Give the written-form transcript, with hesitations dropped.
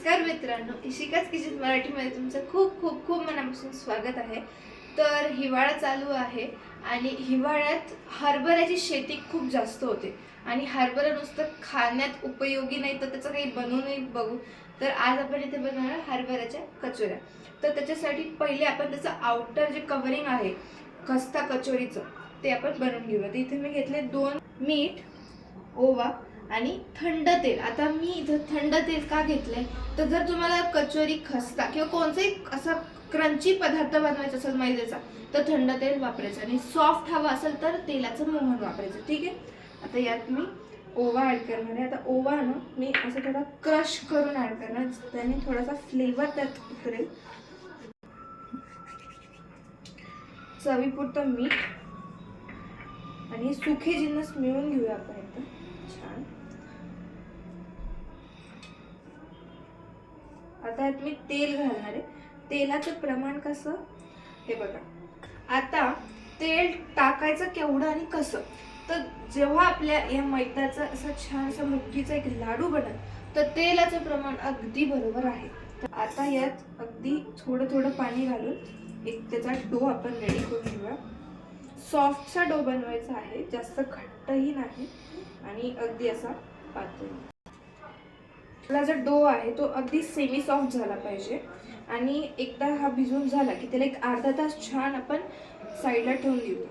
नमस्कार मित्रांनो, इशिकाच किचन मराठीमध्ये तुमचं खूप खूप खूप मनापासून स्वागत आहे। तर हिवाळा चालू आहे आणि हिवाळ्यात हरभऱ्याची शेती खूप जास्त होते आणि हरभरा नुसतं खाण्यात उपयोगी नाही तर त्याचं काही बनवूनही बघू। तर आज आपण इथे बनवणार हरभऱ्याच्या कचोऱ्या। तर त्याच्यासाठी पहिले आपण त्याचं आउटर जे कव्हरिंग आहे खस्ता कचोरीचं ते आपण बनवून घेऊया। तर इथे मी घेतले 2 मीठ, ओवा आणि थंड तेल। आता मी इथं थंड तेल का घेतलंय तर जर तुम्हाला कचोरी खस्ता किंवा कोणताही असा क्रंची पदार्थ बनवायचा असेल मैद्याचा तर थंड तेल वापरायचं आणि सॉफ्ट हवा असेल तर तेलाचं मोहन वापरायचं। ठीक आहे, आता यात मी ओवा ऍड करणार आहे। आता ओवा ना मी असं थोडा क्रश करून ऍड करणार, त्याने थोडासा फ्लेवर त्यात उतरेल। चवीपुरतं मीठ आणि सुखे जिन्नस मिळून घेऊया आपण एकदम छान। आता यात मी तेल घालणार आहे। तेलाचं प्रमाण कसं हे बघा। आता तेल टाकायचं केवढं आणि कसं, तर जेव्हा आपल्या या मैद्याचा असा छानसा मुठीचा एक लाडू बनल तर तेलाचं प्रमाण अगदी बरोबर आहे। तर आता यात अगदी थोडं थोडं पाणी घालून एक त्याचा डो आपण रेडी करून घेऊया। सॉफ्टचा डो बनवायचा आहे, जास्त घट्टही नाही आणि अगदी असा पातळ। आपला जो डो आहे तो अगदी सेमी सॉफ्ट झाला पाहिजे आणि एकदा हा भिजून झाला की त्याला एक अर्धा तास छान आपण साईडला ठेवून देऊ।